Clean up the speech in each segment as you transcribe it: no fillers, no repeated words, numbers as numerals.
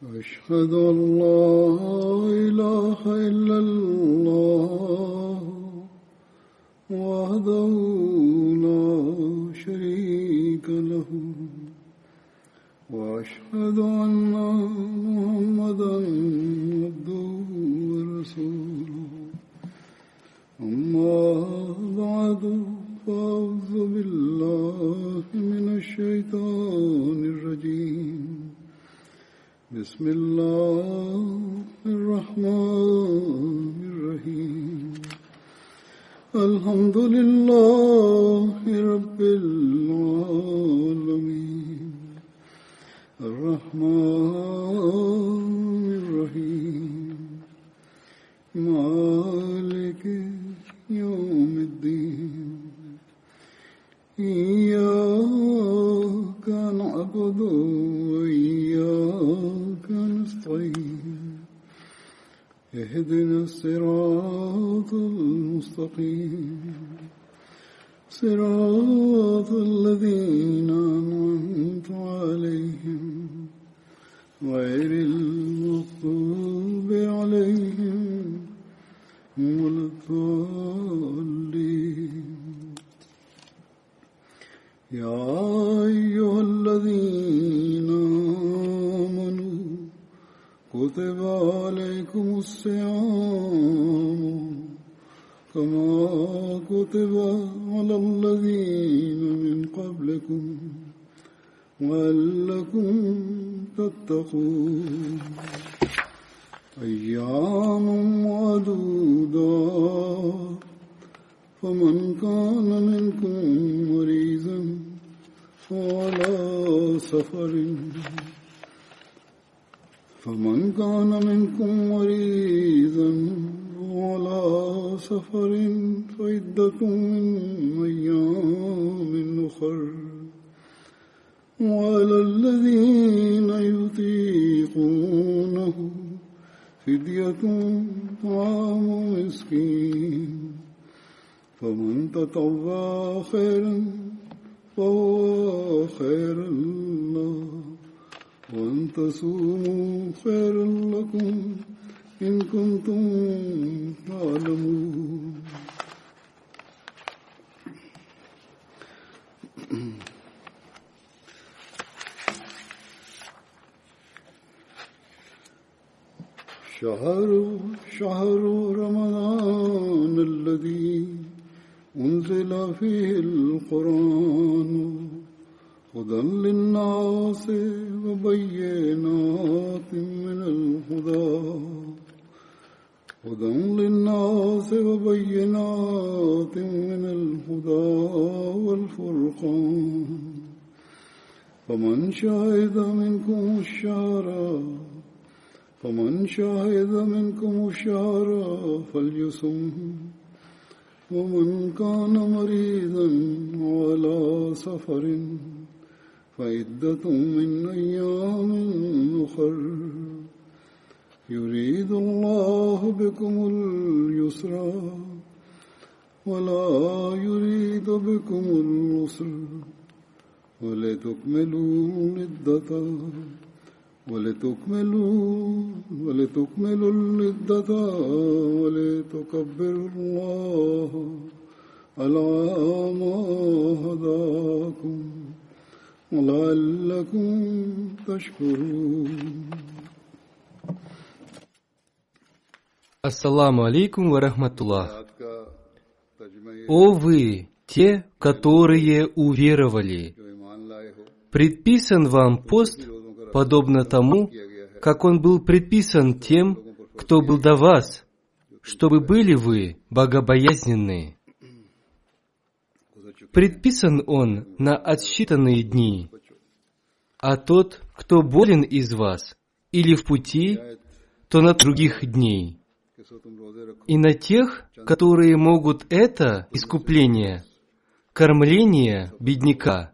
أشهد أن لا إله إلا الله وحده لا شريك له وأشهد أن محمدا عبده ورسوله أما بعد فأعوذ بالله من الشيطان الرجيم بسم الله الرحمن الرحيم الحمد لله رب العالمين الرحمن الرحيم مالك يوم الدين إياك نعبد وإياك نستعين اهدنا الصراط المستقيم صراط الذين أنعمت عليهم غير المغضوب عليهم ولا الضالين يا أيها الذين آمنوا كتب عليكم الصيام كما كتب على الذين من قبلكم لعلكم تتقون أيام معدودات فمن كان منكم مريضا فعلى سفر فعدة من أيام أخر وعلى الذين يطيقونه فدية طعام مسكين فمن تطوع خيرا فهو خير له وأن تصوموا خير لكم إن كنتم تعلمون شهر رمضان الذي أنزل فيه القرآن هدى للناس وبينات من الهدى والفرقان فمن شهد منكم الشهر فليصم ومن كان مريضا على سفر فعدة من أيام أخر يريد الله بكم اليسر ولا يريد بكم العسر ولتكملوا العدة ولتكبروا الله على ما هداكم ولعلكم تشكرون. Ассаламу алейкум ва рахматуллах. О вы, те, которые уверовали, предписан вам пост, подобно тому, как он был предписан тем, кто был до вас, чтобы были вы богобоязненные. Предписан он на отсчитанные дни, а тот, кто болен из вас или в пути, то на других дней. И на тех, которые могут это искупление, кормление бедняка.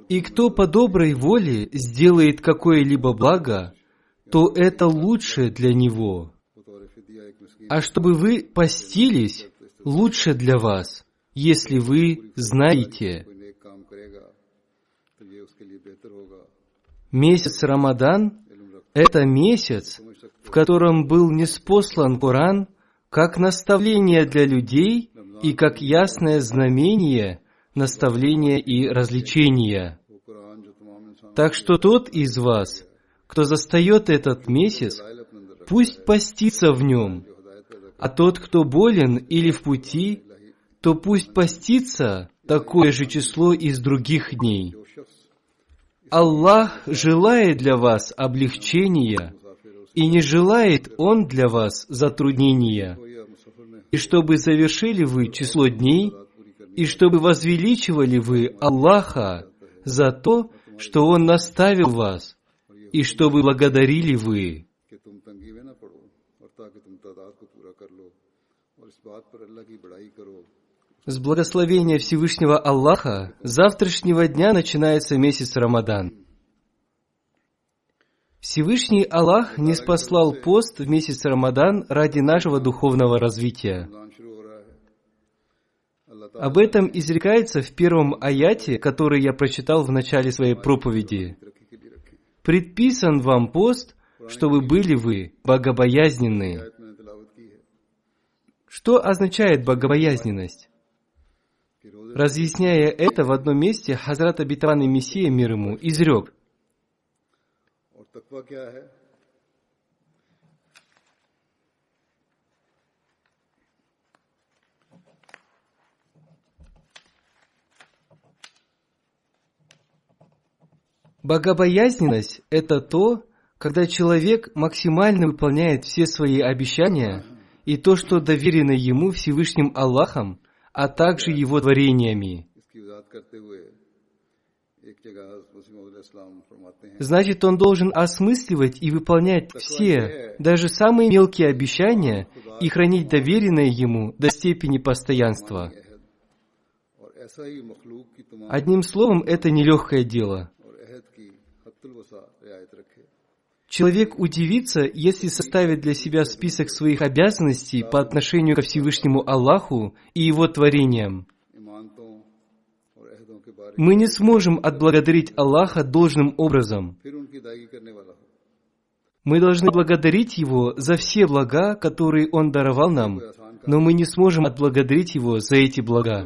И кто по доброй воле сделает какое-либо благо, то это лучше для него. А чтобы вы постились, лучше для вас, если вы знаете. Месяц Рамадан Это месяц, в котором был ниспослан Коран как наставление для людей и как ясное знамение, наставление и развлечение. Так что тот из вас, кто застает этот месяц, пусть постится в нем, а тот, кто болен или в пути, то пусть постится такое же число из других дней. Аллах желает для вас облегчения, и не желает Он для вас затруднения, и чтобы завершили вы число дней, и чтобы возвеличивали вы Аллаха за то, что Он наставил вас, и чтобы благодарили вы. С благословения Всевышнего Аллаха с завтрашнего дня начинается месяц Рамадан. Всевышний Аллах ниспослал пост в месяц Рамадан ради нашего духовного развития. Об этом изрекается в первом аяте, который я прочитал в начале своей проповеди. «Предписан вам пост, чтобы были вы богобоязненны». Что означает богобоязненность? Разъясняя это, в одном месте Хазрат обетованный Мессия, мир ему, изрек: богобоязненность – это то, когда человек максимально выполняет все свои обещания и то, что доверено ему Всевышним Аллахом, а также его творениями. Значит, он должен осмысливать и выполнять все, даже самые мелкие обещания и хранить доверенное ему до степени постоянства. Одним словом, это нелегкое дело. Человек удивится, если составит для себя список своих обязанностей по отношению ко Всевышнему Аллаху и Его творениям. Мы не сможем отблагодарить Аллаха должным образом. Мы должны благодарить Его за все блага, которые Он даровал нам, но мы не сможем отблагодарить Его за эти блага.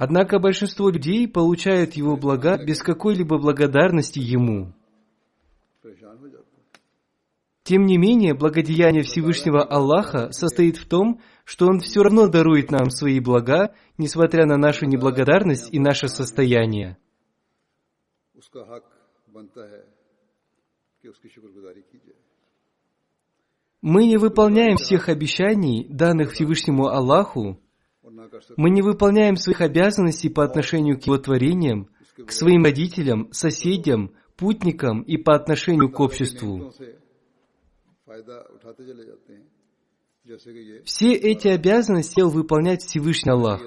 Однако большинство людей получают Его блага без какой-либо благодарности Ему. Тем не менее, благодеяние Всевышнего Аллаха состоит в том, что Он все равно дарует нам свои блага, несмотря на нашу неблагодарность и наше состояние. Мы не выполняем всех обещаний, данных Всевышнему Аллаху. Мы не выполняем своих обязанностей по отношению к Его творениям, к своим родителям, соседям, путникам и по отношению к обществу. Все эти обязанности хотел выполнять Всевышний Аллах.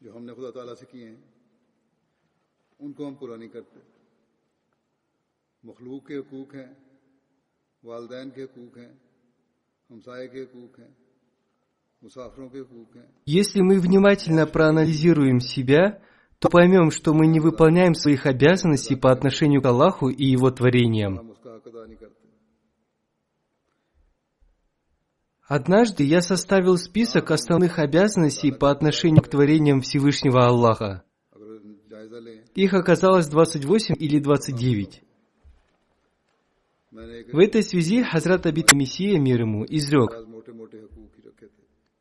जो हमने खुदा ताला से किए हैं उनको हम पूरा नहीं करते मखलूक के हुकूक हैं वालिदैन के हुकूक हैं हमसाये के हुकूक हैं मुसाफिरों के हुकूक हैं. Если мы внимательно проанализируем себя, то поймем, что мы не выполняем своих обязанностей по отношению к Аллаху и Его творениям. Однажды я составил список основных обязанностей по отношению к творениям Всевышнего Аллаха. Их оказалось 28 или 29. В этой связи Хазрат обетованный Мессия, мир ему, изрек: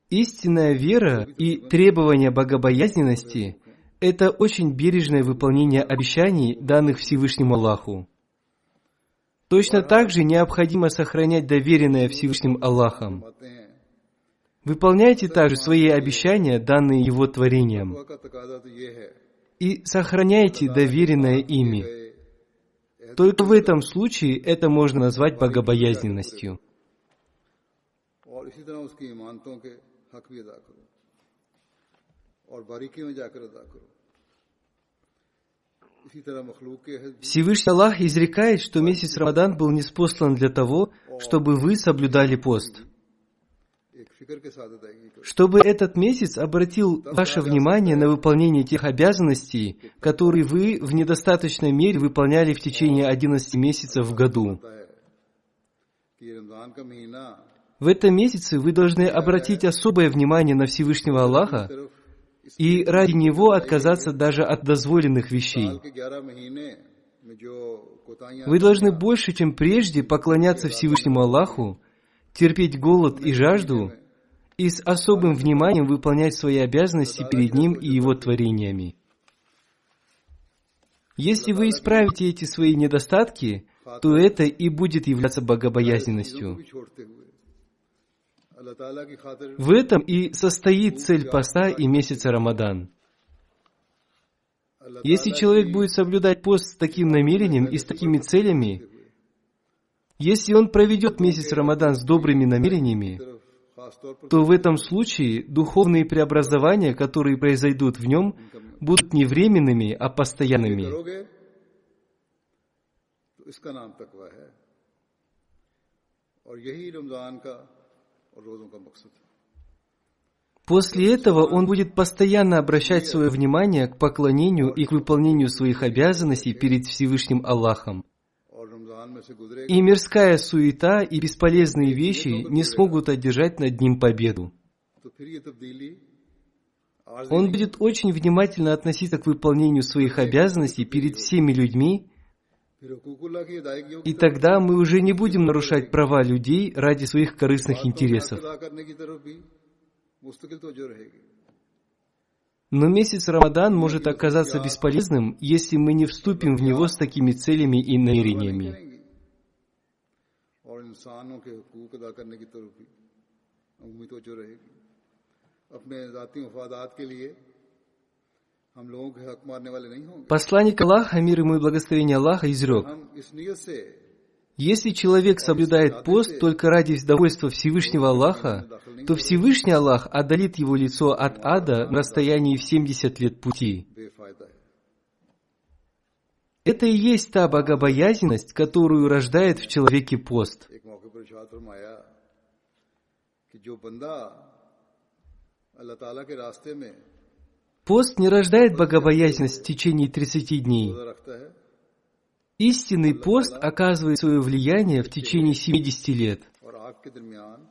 истинная вера и требование богобоязненности – это очень бережное выполнение обещаний, данных Всевышнему Аллаху. Точно так же необходимо сохранять доверенное Всевышним Аллахом. Выполняйте также свои обещания, данные Его творениям, и сохраняйте доверенное ими. Только в этом случае это можно назвать богобоязненностью. इसी तरह मखलूक के अहद भी Всевышний Аллах изрекает, что месяц Рамадан был ниспослан для того, чтобы вы соблюдали пост. एक फिक्र के साथ अदायगी करो Чтобы этот месяц обратил ваше внимание на выполнение тех обязанностей, которые вы в недостаточной мере выполняли в течение 11 месяцев в году. होता है कि ये रमजान का महीना В этом месяце вы должны обратить особое внимание на Всевышнего Аллаха तरफ इस и ради Него отказаться даже от дозволенных вещей. साल के 11 महीने में जो कोताहियां Вы должны больше, чем прежде, поклоняться Всевышнему Аллаху, терпеть голод и жажду и с особым вниманием выполнять свои обязанности перед Ним и Его творениями. Если вы исправите эти свои недостатки, то это и будет являться богобоязненностью. भी छोड़ते हुए अल्लाह ताला की खातिर В этом и состоит цель поста и месяца Рамадан. अल्लाह Если человек будет соблюдать пост с таким намерением и с такими целями, если он проведет месяц Рамадан с добрыми намерениями, तरफ खास तौर पर то в этом случае духовные преобразования, которые произойдут в нем, будут не временными, а постоянными. करोगे तो इसका नाम तकवा है और यही रमजान का और रोजों का मकसद है После этого он будет постоянно обращать свое внимание к поклонению и к выполнению своих обязанностей перед Всевышним Аллахом. और रमजान में से गुजरेगा И мирская суета и бесполезные вещи не смогут одержать над ним победу. तो फिर ये तब्दीली आर्ज़ी Он будет очень внимательно относиться к выполнению своих обязанностей перед всеми людьми, फिर हुकूकुल्लाह की अदायगियों и тогда мы уже не будем нарушать права людей ради своих корыстных की интересов. अदा करने की तरफ भी मुस्तकिल तवज्जो रहेगी Но месяц Рамадан может оказаться бесполезным, если мы не вступим в него с такими целями и намерениями. करेंगी और इंसानों के हुकूक अदा करने की तरफ भी उम्मीद तवज्जो रहेगी अपने ज़ाती मफादात के लिए हम लोगों के हक मारने वाले नहीं होंगे Посланник Аллаха, мир ему и благословение Аллаха, изрек: हम इस ниयत से если человек соблюдает пост только ради довольства Всевышнего Аллаха, то Всевышний Аллах отдалит его лицо от ада на расстоянии в 70 лет пути. बेफायदा है Это и есть та богобоязненность, которую рождает в человеке пост. एक मौके पर इरशाद फरमाया कि जो बंदा अल्लाह ताला के रास्ते में Пост не рождает богобоязненность в течение 30 дней. रोजा रखता है Истинный пост оказывает свое влияние в течение 70 лет. और आग के दरमियान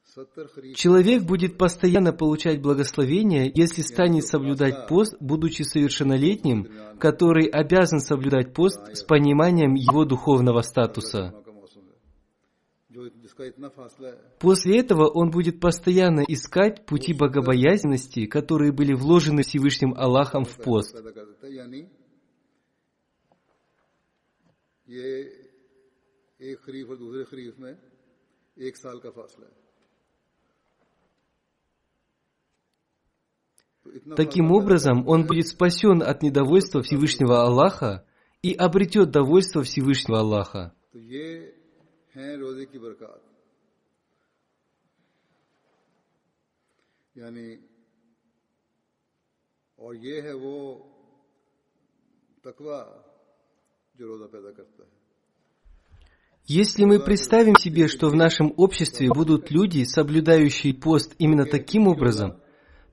70 खरीफ Человек будет постоянно получать благословение, если станет соблюдать пост, будучи совершеннолетним, который обязан соблюдать пост с пониманием его духовного статуса. का मौसम है जो जिसका इतना फासला है После этого он будет постоянно искать пути богобоязненности, которые были вложены Всевышним Аллахом в пост. पैदा कर देता है यानी ये एक खरीफ और दूसरे खरीफ में 1 साल का फासला है तो इतना Таким образом, он будет спасен от недовольства Всевышнего Аллаха и обретет довольство Всевышнего Аллаха. तो ये हैं रोजे की बरकत यानी और ये है वो तकवा जो रोजा पैदा करता है Если мы представим себе, что в нашем обществе будут люди, соблюдающие пост именно таким образом,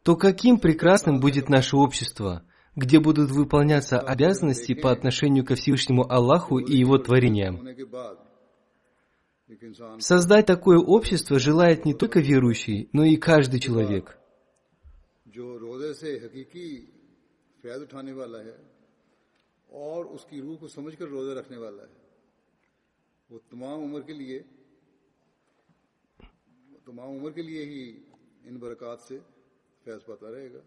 то каким прекрасным будет наше общество, где будут выполняться обязанности по отношению ко Всевышнему Аллаху и Его творениям. होने के बाद एक इंसान Создать такое общество желает не только верующий, но и каждый человек. जो रोजे से हकीकी फैज़ उठाने वाला है और उसकी रूह को समझकर रोजे रखने वाला है वो तमाम उम्र के लिए ही इन बरकत से फैज़ पाता रहेगा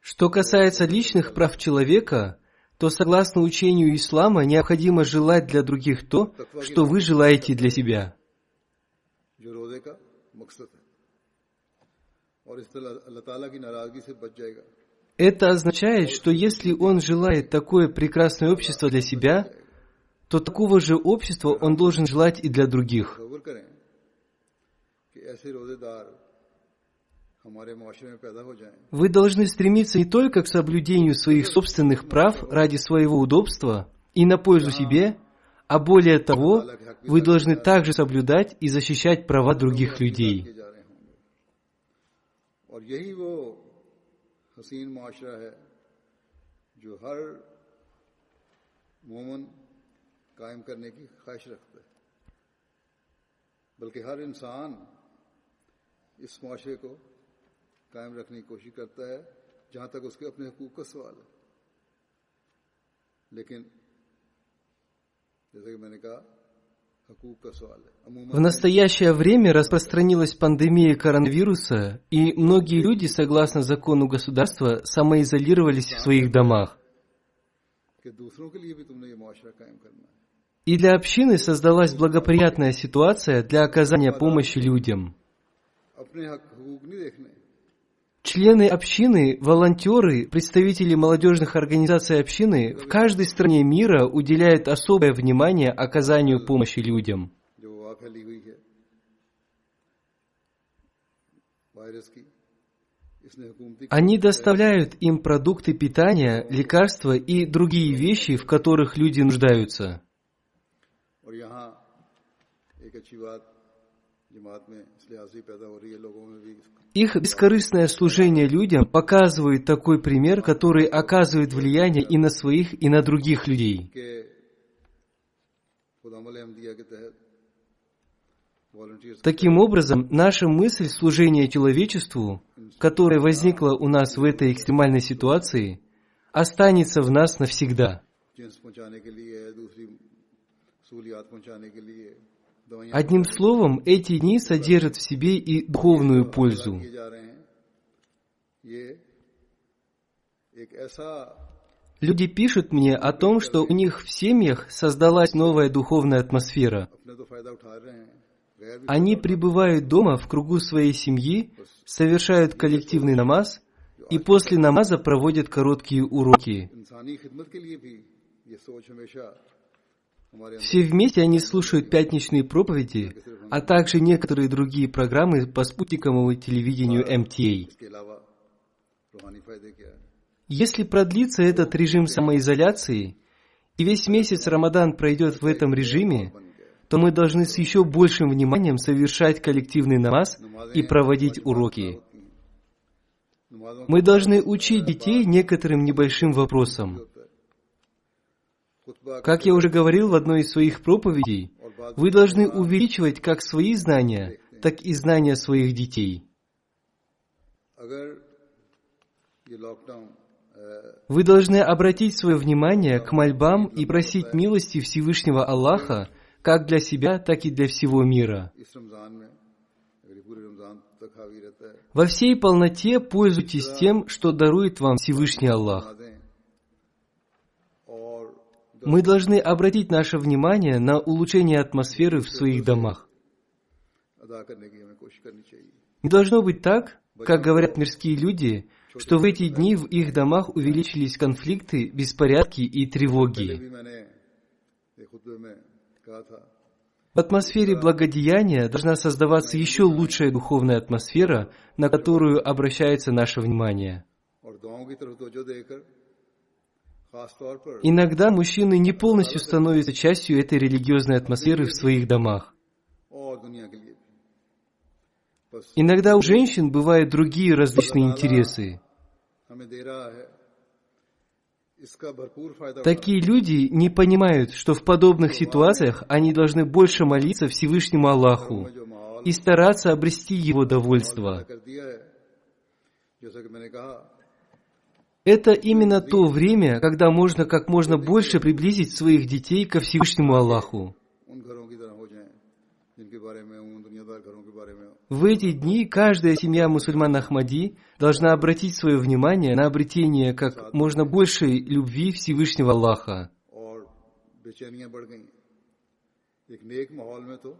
Что касается личных прав человека, то согласно учению ислама необходимо желать для других то, что вы желаете для себя. जो रोजे का मकसद है और इस तरह अल्लाह ताला की नाराजगी से बच जाएगा Это означает, что если он желает такое прекрасное общество для себя, то такого же общества он должен желать и для других. तसव्वुर करें कि ऐसे रोजेदार हमारे माशरे में पैदा हो जाएं। Вы должны стремиться не только к соблюдению своих собственных прав ради своего удобства и на пользу себе, а более того, вы должны также соблюдать и защищать права других людей. और यही वो हसीन माशरा है जो हर मोमन कायम करने की ख्वाहिश रखता है, बल्कि हर इंसान इस माशरे को कायम रखने की कोशिश करता है जहां तक उसके अपने हकूक का सवाल है। लेकिन जैसे कि मैंने कहा, हकूक का सवाल है। В настоящее время распространилась пандемия коронавируса, и многие люди, согласно закону государства, самоизолировались в своих домах. कि दूसरों के लिए भी तुमने ये माशरा कायम करना है। И для общины создалась благоприятная ситуация для оказания помощи людям. अपने हकूक नहीं देखने, Члены общины, волонтеры, представители молодежных организаций общины в каждой стране мира уделяют особое внимание оказанию помощи людям. जो वबा फैली हुई है वायरस की, इसने हुकूमती Они доставляют им продукты питания, лекарства и другие вещи, в которых люди нуждаются. और यहाँ एक अच्छी बात जमात में इस लिहाज से पैदा हो रही है, लोगों में भी Их बескорыстное служение людям показывает такой пример, который оказывает влияние и на своих, и на других людей. कि खुदामल अहमदिया के तहत वॉलंटियर्स Таким образом, наша мысль служения человечеству, которая возникла у нас в этой экстремальной ситуации, останется в нас навсегда. जिन्स पहुंचाने के लिए, दूसरी सहूलियात पहुंचाने के लिए, दवाइयां Одним словом, эти дни содержат в себе и духовную пользу. किए जा रहे हैं। ये एक ऐसा Люди пишут мне о том, что у них в семьях создалась новая духовная атмосфера. अपने तो फायदा उठा रहे हैं, गैर भी Они пребывают дома в кругу своей семьи, совершают коллективный намаз и после намаза проводят короткие уроки. इंसानी खिदमत के लिए भी ये सोच हमेशा हमारे अंदर Все вместе они слушают пятничные проповеди, а также некоторые другие программы по спутниковому телевидению MTA. इसके अलावा रूहानी फायदे क्या है। Если продлится этот режим самоизоляции, и весь месяц Рамадан пройдет в этом режиме, то мы должны с еще большим вниманием совершать коллективный намаз и проводить уроки. नमाजों Мы должны учить детей некоторым небольшим вопросам. खुतबा Как я уже говорил в одной из своих проповедей, вы должны увеличивать как свои знания, так и знания своих детей. अगर ये लॉकडाउन Вы должны обратить свое внимание к мольбам и просить милости Всевышнего Аллаха как для себя, так и для всего мира. इस रमजान में अगर ये पूरे रमजान तक हावी रहता है, Во всей полноте пользуйтесь тем, что дарует вам Всевышний Аллах. नमाजें और Мы должны обратить наше внимание на улучшение атмосферы в своих домах. अदा करने की हमें कोशिश करनी चाहिए। Не должно быть так, как говорят мирские люди, что в эти дни в их домах увеличились конфликты, беспорядки и पहले тревоги. भी मैंने एक खुतबे में कहा था, В атмосфере благодеяния должна создаваться еще лучшая духовная атмосфера, на которую обращается наше внимание. और दुआओं की तरफ तवज्जो देकर खास तौर पर Иногда мужчины не полностью становятся частью этой религиозной атмосферы в своих домах. और दुनिया के लिए भी। बस Иногда у женщин бывают другие различные интересы. हमें दे रहा है, इसका भरपूर फायदा Такие люди не понимают, что в подобных ситуациях они должны больше молиться Всевышнему Аллаху जो माहौल и стараться обрести Его довольство. कर दिया है, जैसा कि मैंने कहा, Это именно то время, когда можно как можно больше приблизить своих детей ко Всевышнему Аллаху. उन घरों की तरह हो जाएं जिनके बारे में उन दुनियादार घरों के बारे में В эти дни каждая семья мусульман Ахмади должна обратить свое внимание на обретение как можно большей любви Всевышнего Аллаха. और बेचैनियां बढ़ गई। एक नेक माहौल में तो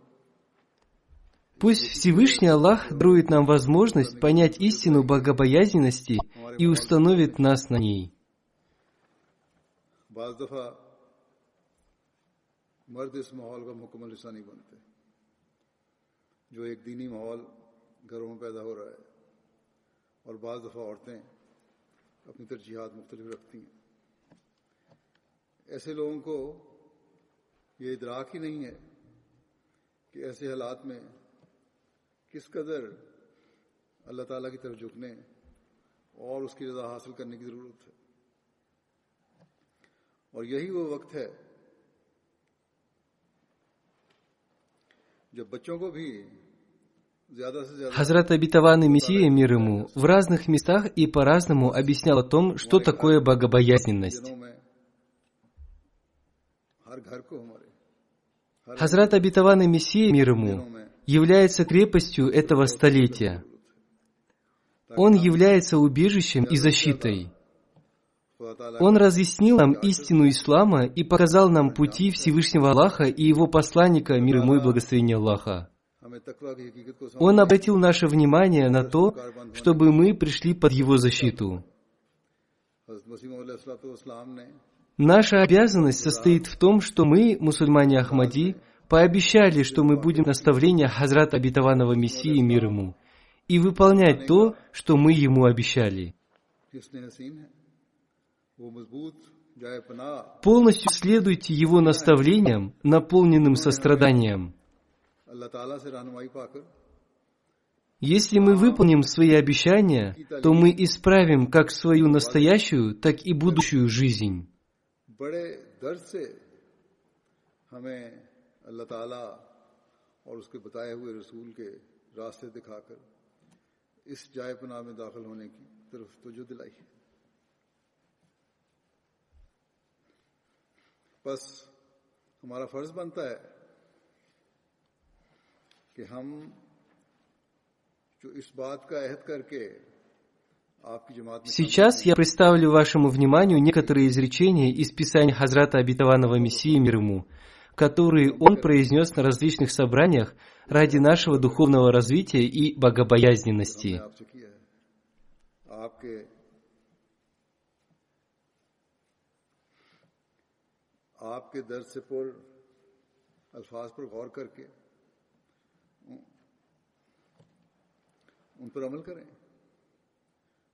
Пусть Всевышний Аллах дарует нам возможность понять истину богобоязненности и установит нас на ней. बाज दफा मर्द इस माहौल का मुकम्मल हिस्सा नहीं बनते, जो एक दीनी माहौल घरों में पैदा हो रहा है। और बाज़ दफ़ा औरतें अपनी तरजीहात मुख्तलिफ रखती हैं। ऐसे लोगों को ये इदराक ही नहीं है कि ऐसे हालात में किस कदर अल्लाह ताला की तरफ झुकने और उसकी रज़ा हासिल करने की ज़रूरत है। और यही वो वक्त है जब बच्चों को भी Хазрат обетованный Мессия, мир ему, в разных местах и по-разному объяснял о том, что такое богобоязненность. Хазрат обетованный Мессия, мир ему, является крепостью этого столетия. Он является убежищем и защитой. Он разъяснил нам истину ислама и показал нам пути Всевышнего Аллаха и Его посланника, мир ему и благословение Аллаха. Он обратил наше внимание на то, чтобы мы пришли под Его защиту. Наша обязанность состоит в том, что мы, мусульмане Ахмади, пообещали, что мы будем наставления Хазрата обетованного Мессии, мир ему, и выполнять то, что мы ему обещали. Полностью следуйте Его наставлениям, наполненным состраданием. Если мы выполним свои обещания, то мы исправим как свою настоящую, так и будущую жизнь. बस हमारा फर्ज बनता है कि हम जो इस बात का अहद करके आपकी जमात में Сейчас я представлю вашему вниманию некоторые изречения из Писания Хазрата обетованного Мессии, мир ему, которые он произнес на различных собраниях ради нашего духовного развития и богобоязненности. आपके दर्द से पुर अल्फाज पर गौर करके उन पर अमल करें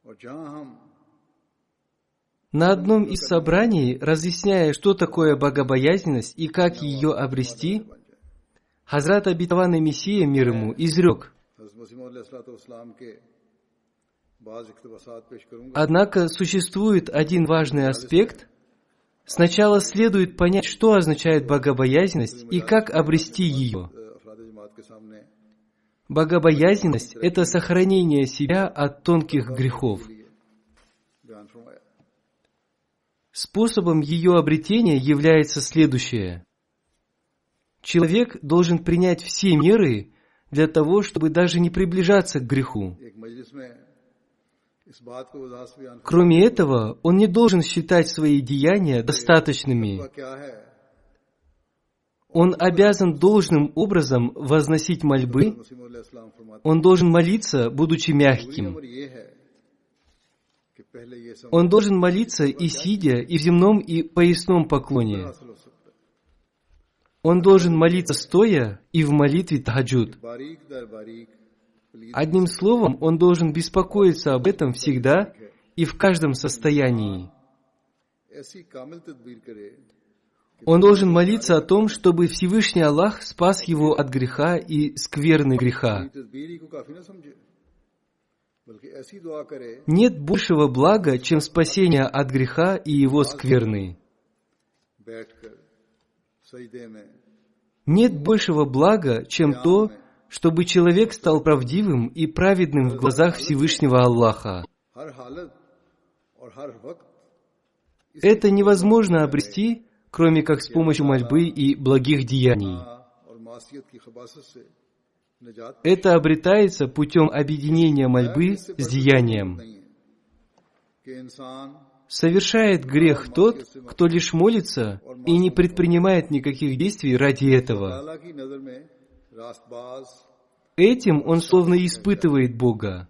और जहां हम На одном из собраний, разъясняя, что такое богобоязненность и как ее обрести, Хазрат обетованный Мессия, мир ему, изрек: однако существует один важный аспект. Сначала следует понять, что означает богобоязненность и как обрести ее. Богобоязненность – это сохранение себя от тонких грехов. Способом ее обретения является следующее. Человек должен принять все меры для того, чтобы даже не приближаться к греху. Кроме этого, он не должен считать свои деяния достаточными. Он обязан должным образом возносить мольбы. Он должен молиться, будучи мягким. Он должен молиться и сидя, и в земном, и поясном поклоне. Он должен молиться стоя и в молитве тахаджуд. Одним словом, он должен беспокоиться об этом всегда и в каждом состоянии. Он должен молиться о том, чтобы Всевышний Аллах спас его от греха и скверны греха. Нет большего блага, чем спасение от греха и его скверны. Нет большего блага, чем то, чтобы человек стал правдивым и праведным в глазах Всевышнего Аллаха. Это невозможно обрести, кроме как с помощью мольбы и благих деяний. Это обретается путем объединения мольбы с деянием. Совершает грех тот, кто лишь молится и не предпринимает никаких действий ради этого. Этим он словно испытывает Бога.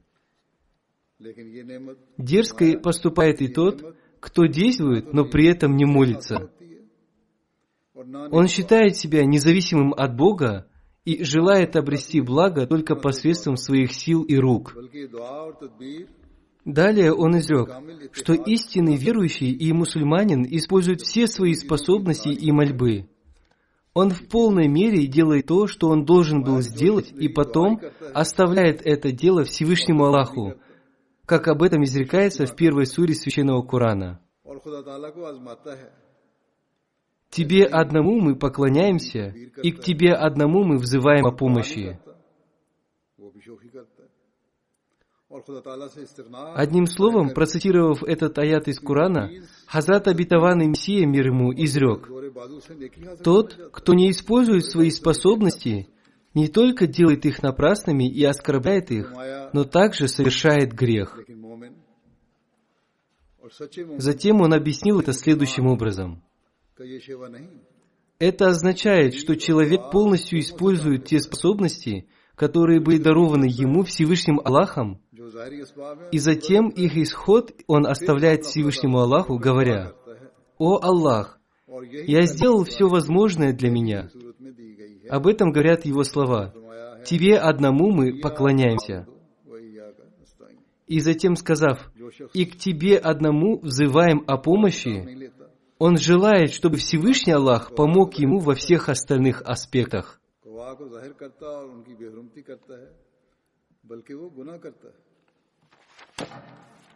Дерзко поступает и тот, кто действует, но при этом не молится. Он считает себя независимым от Бога и желает обрести благо только посредством своих сил и рук. Далее он изрек, что истинный верующий и мусульманин использует все свои способности и мольбы. Он в полной мере делает то, что он должен был сделать, и потом оставляет это дело Всевышнему Аллаху, как об этом изрекается в первой суре Священного Корана. Тебе одному мы поклоняемся, и к тебе одному мы взываем о помощи. Одним словом, процитировав этот аят из Корана, Хазрат обетованный Мессия, мир ему, изрек: «Тот, кто не использует свои способности, не только делает их напрасными и оскорбляет их, но также совершает грех». Затем он объяснил это следующим образом. Это означает, что человек полностью использует те способности, которые были дарованы ему Всевышним Аллахом, и затем их исход он оставляет Всевышнему Аллаху, говоря: «О Аллах, я сделал все возможное для меня». Об этом говорят его слова: «Тебе одному мы поклоняемся». И затем сказав: «И к тебе одному взываем о помощи», он желает, чтобы Всевышний Аллах помог ему во всех остальных аспектах.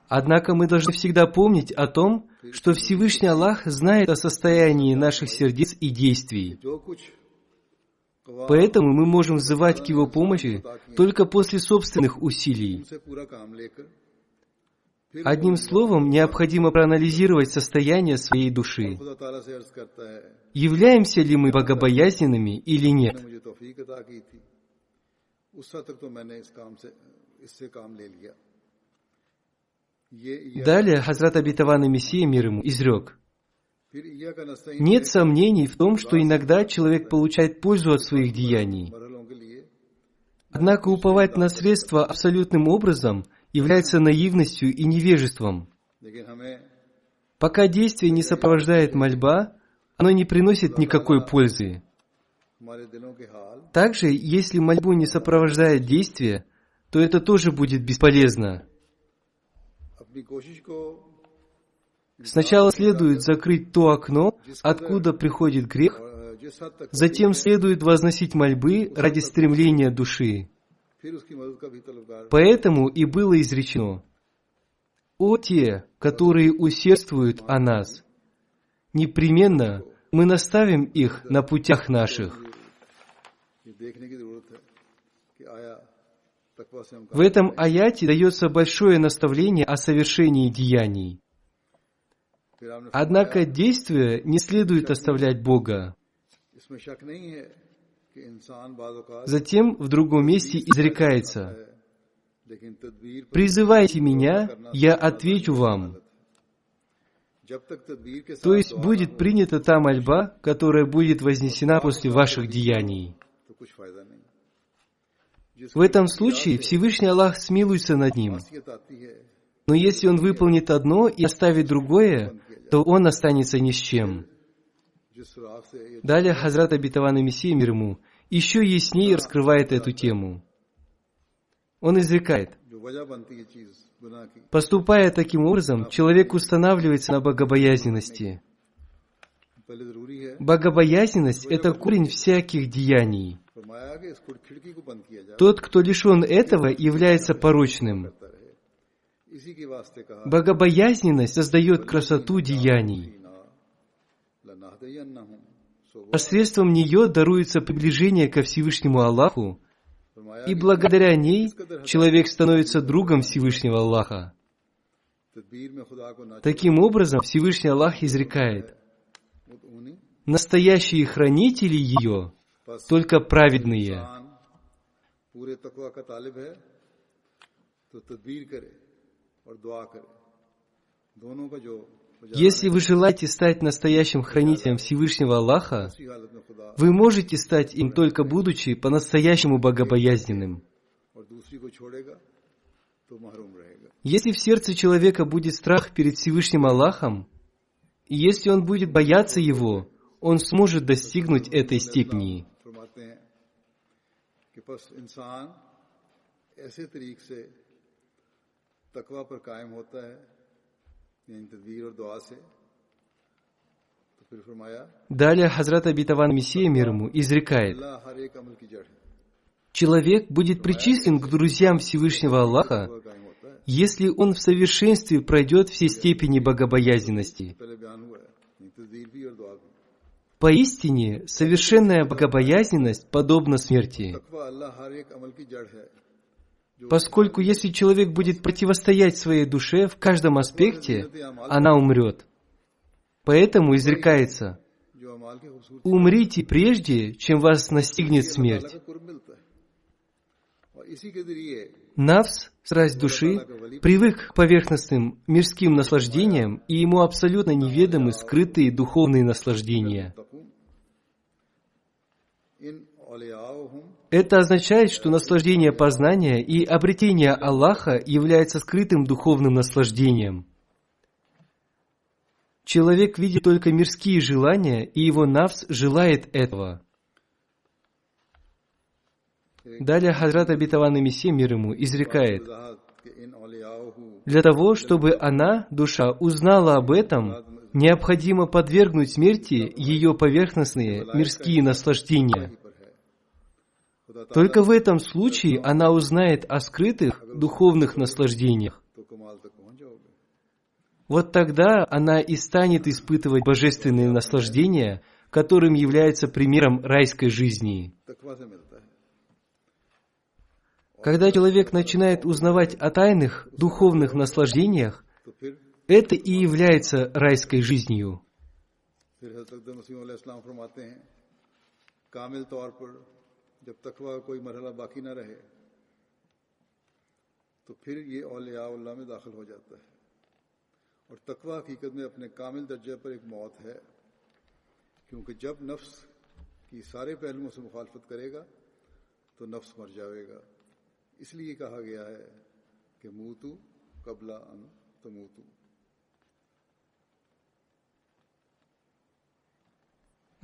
Однако мы должны всегда помнить о том, что Всевышний Аллах знает о состоянии наших сердец и действий. Поэтому мы можем взывать к Его помощи только после собственных усилий. Одним словом, необходимо проанализировать состояние своей души. Являемся ли мы богобоязненными или нет? Далее Хазрат обетованный Мессия, мир ему, изрек: «Нет сомнений в том, что иногда человек получает пользу от своих деяний. Однако уповать на средства абсолютным образом является наивностью и невежеством. Пока действие не сопровождает мольба, оно не приносит никакой пользы. Также, если мольбу не сопровождает действие, то это тоже будет бесполезно. Сначала следует закрыть то окно, откуда приходит грех, затем следует возносить мольбы ради стремления души. Поэтому и было изречено: «О те, которые усердствуют о нас, непременно мы наставим их на путях наших». В этом аяте дается большое наставление о совершении деяний. Однако действия не следует оставлять Бога. Затем в другом месте изрекается: «Призывайте меня, я отвечу вам». То есть будет принята та мольба, которая будет вознесена после ваших деяний. В этом случае Всевышний Аллах смилуется над ним. Но если он выполнит одно и оставит другое, то он останется ни с чем. Далее Хазрат обетованный Мессия, мир ему, еще яснее раскрывает эту тему. Он изрекает: «Поступая таким образом, человек устанавливается на богобоязненности. Богобоязненность – это корень всяких деяний. Тот, кто лишен этого, является порочным. Богобоязненность создает красоту деяний. Посредством нее даруется приближение ко Всевышнему Аллаху, и благодаря ней человек становится другом Всевышнего Аллаха. Таким образом, Всевышний Аллах изрекает: настоящие хранители ее только праведные. Если вы желаете стать настоящим хранителем Всевышнего Аллаха, вы можете стать им только будучи по-настоящему богобоязненным. Если в сердце человека будет страх перед Всевышним Аллахом, и если он будет бояться Его, он сможет достигнуть этой степени. तकवा पर कायम होता है यानी तदबीर और दुआ से तो फिर फरमाया Далее Хазрат Обетованный Мессия мир ему изрекает: अल्लाह हर एक अमल की जड़ है человек будет причислен к друзьям Всевышнего Аллаха, तकवा कायम होता है если он в совершенстве пройдет все степени богобоязненности. पहले बयान हुआ है यानी तदबीर भी और दुआ भी Поистине, совершенная богобоязненность подобна смерти, तकवा अल्लाह हर एक अमल की जड़ है поскольку если человек будет противостоять своей душе в каждом аспекте, она умрет. Поэтому изрекается: जो अमाल की खूबसूरती умрите прежде, чем вас настигнет अल्लाह смерть. का कुर्ब मिलता है और इसी के जरिए Нафс, страсть души, привык к поверхностным мирским наслаждениям, и ему абсолютно неведомы скрытые духовные наслаждения. तकूम इन औलियाहुम Это означает, что наслаждение познания и обретение Аллаха является скрытым духовным наслаждением. Человек видит только мирские желания, и его нафс желает этого. Далее Хазрат Обетованный Мессия мир ему изрекает: कि इन औलियाहु для того, чтобы она, душа, узнала об этом, необходимо подвергнуть смерти ее поверхностные мирские наслаждения. पर है खुदा Только в этом случае она узнает о скрытых духовных наслаждениях. तो कमाल तक पहुंच जाओगे Вот тогда она и станет испытывать божественные наслаждения, которым является примером райской жизни. तकवा से मिलता है Когда человек начинает узнавать о тайных духовных наслаждениях, तो फिर это и является райской жизнью. हज़रत मसीह अलैहिस्सलाम फरमाते हैं कामिल तौर पर जब तकवा का कोई मरहला बाकी ना रहे तो फिर ये औलिया अल्लाह में दाखिल हो जाता है और तकवा हकीकत में अपने कामिल दर्जे पर एक मौत है क्योंकि जब नफ्स की सारे पहलुओं से मुखालफत करेगा तो नफ्स मर जाएगा इसलिए कहा गया है कि मूतू कबला अन तमूतू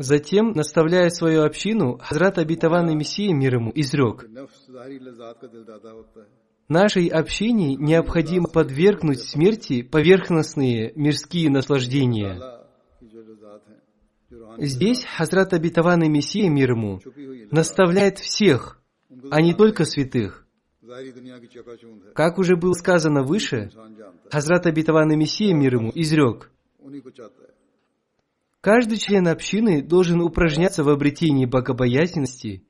Затем, наставляя свою общину, Хазрат Обетованный Мессия мир ему изрек: नफ्स ज़ाहिरी लज़्ज़ात का दिलदादा होता है нашей общине необходимо подвергнуть смерти поверхностные мирские наслаждения. अल्लाह की जो लज़्ज़ात हैं जो रूहानी Здесь Хазрат Обетованный Мессия мир ему छुपी हुई है наставляет всех, а не только святых. ज़ाहिरी दुनिया की चकाचौंध है Как уже было сказано выше, इंसान जानता Хазрат Обетованный Мессия мир ему изрек: है उन्हीं को चाहता है каждый член общины должен упражняться в обретении богобоязненности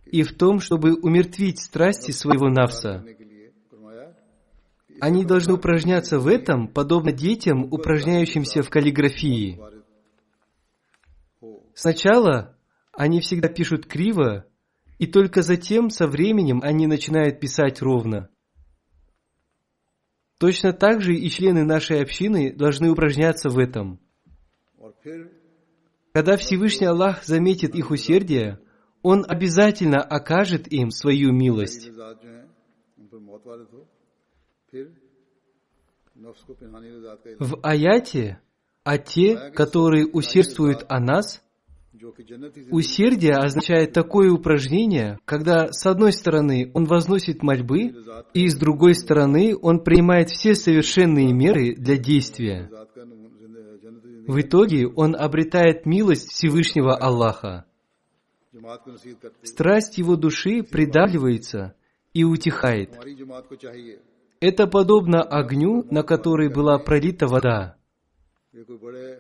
и в том, чтобы умертвить страсти своего нафса. करने के लिए फरमाया कि Они должны упражняться в этом, подобно детям, упражняющимся в каллиграфии. वारिद हो Сначала они всегда пишут криво, и только затем, со временем, они начинают писать ровно. Точно так же и члены нашей общины должны упражняться в этом. और फिर Когда Всевышний Аллах заметит их усердие, Он обязательно окажет им свою милость. लज़्ज़ात जो हैं उन पर मौत वारिद हो फिर नफ्स को पिनहानी लज़्ज़ात का В аяте, а те, которые усердствуют о нас, जो कि जन्नती ज़िंदगी усердие означает такое упражнение, когда с одной стороны он возносит мольбы, и с другой стороны он принимает все совершенные меры для действия. लज़्ज़ात का जन्नती В итоге он обретает милость Всевышнего Аллаха. जमात को नसीहत करते Страсть его души придавливается и утихает. हमारी जमात को चाहिए Это подобно огню, на который была пролита вода. ये कोई बड़े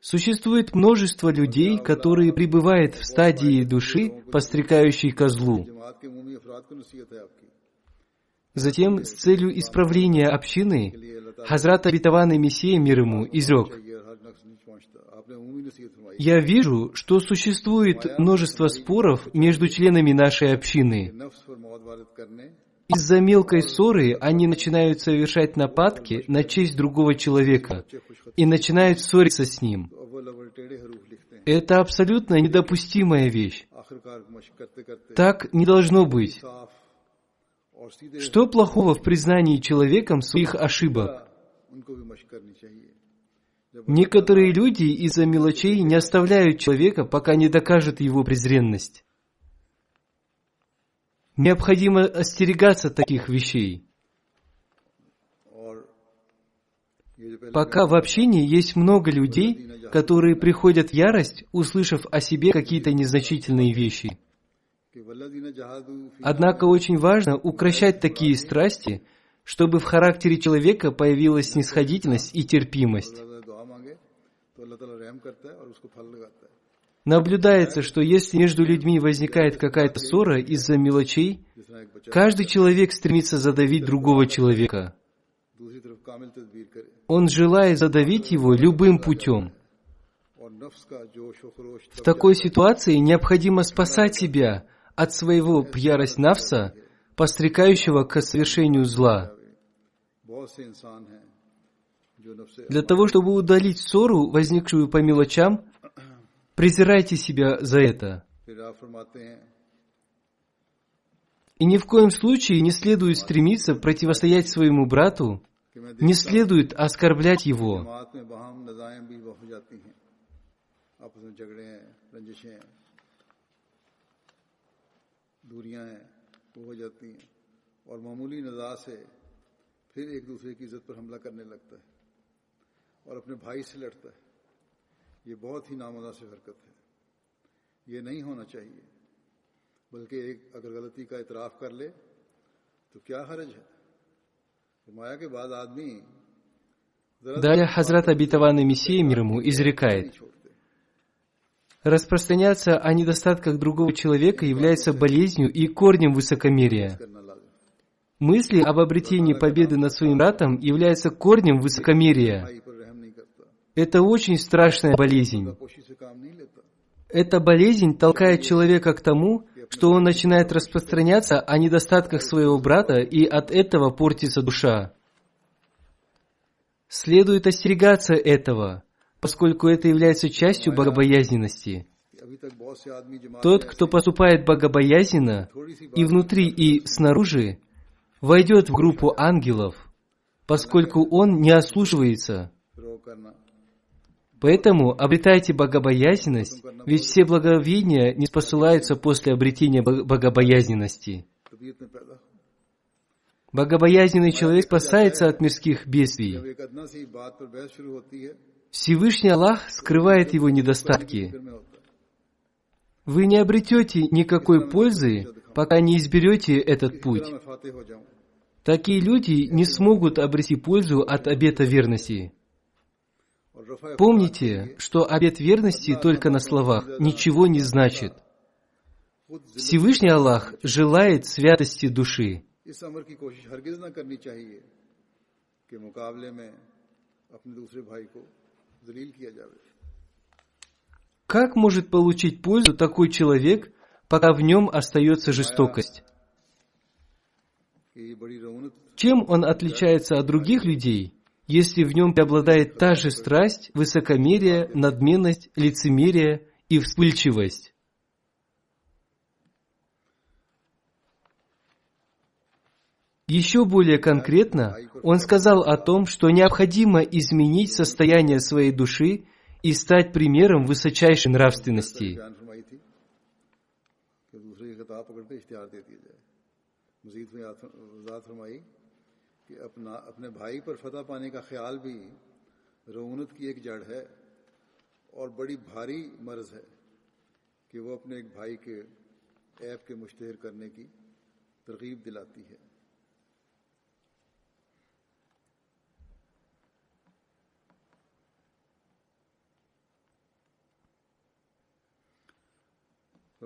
Существует множество людей, которые пребывают в стадии души, подстрекающей козлу. जमात के उमूमी अफराद को नसीहत है आपकी Затем, с целью исправления общины, Хазрат Обетованный Мессия мир ему изрек: ये हर नफ्स नहीं पहुंचता आपने उमूमी नसीहत फरमाई «Я вижу, что существует множество споров между членами нашей общины. नफ्स पर मौत वारिद करने Из-за мелкой ссоры они начинают совершать нападки на честь другого человека и начинают ссориться с ним. अव्वल अव्वल टेढ़े हरूफ लिखते हैं Это абсолютно недопустимая вещь. आखिरकार मशक करते करते Так не должно быть. साफ और सीधे Что плохого в признании человеком своих ошибок? उनको भी मशक करनी चाहिए Некоторые люди из-за мелочей не оставляют человека, пока не докажут его презренность. Необходимо остерегаться таких вещей. Пока в общине есть много людей, которые приходят в ярость, услышав о себе какие-то незначительные вещи. Однако очень важно укрощать такие страсти, чтобы в характере человека появилась снисходительность и терпимость. Наблюдается, что если между людьми возникает какая-то ссора из-за мелочей, каждый человек стремится задавить другого человека. Он желает задавить его любым путем. В такой ситуации необходимо спасать себя от своего ярость нафса, подстрекающего к совершению зла. Для того, чтобы удалить ссору, возникшую по мелочам, презирайте себя за это. И ни в коем случае не следует стремиться противостоять своему брату, не следует оскорблять его. Далее Хазрат Обетованный Мессия мир ему изрекает: распространяться о недостатках другого человека является болезнью и корнем высокомерия. Мысли об обретении победы над своим братом являются корнем высокомерия. Это очень страшная болезнь. Эта болезнь толкает человека к тому, что он начинает распространяться о недостатках своего брата, и от этого портится душа. Следует остерегаться этого, поскольку это является частью богобоязненности. Тот, кто поступает богобоязненно и внутри, и снаружи, войдет в группу ангелов, поскольку он не ослушивается. Поэтому обретайте богобоязненность, ведь все благовения не спосылаются после обретения богобоязненности. Богобоязненный человек спасается от мирских бедствий. Всевышний Аллах скрывает его недостатки. Вы не обретете никакой пользы, пока не изберете этот путь. Такие люди не смогут обрести пользу от обета верности. Помните, что обет верности только на словах ничего не значит. Всевышний Аллах желает святости души. Как может получить пользу такой человек, пока в нем остается жестокость? Чем он отличается от других людей, если в нем преобладает та же страсть, высокомерие, надменность, лицемерие и вспыльчивость? Еще более конкретно, он сказал о том, что необходимо изменить состояние своей души и стать примером высочайшей нравственности.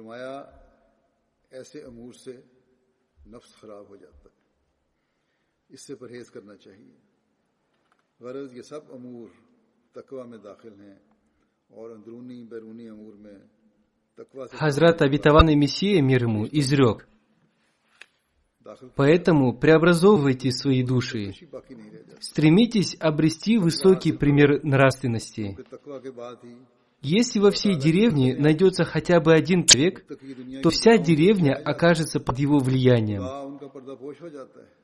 फरमाया ऐसे अमूर से नफ्स खराब हो जाता है, इससे परहेज करना चाहिए। गरज ये सब अमूर तकवा में दाखिल हैं और अंदरूनी बैरूनी अमूर में तकवा से Хазрат Обетованный Мессия мир ему изрек: поэтому преобразовывайте свои души, стремитесь обрести высокий пример нравственности. Если во всей деревне найдется хотя бы один человек, то вся деревня окажется под его влиянием.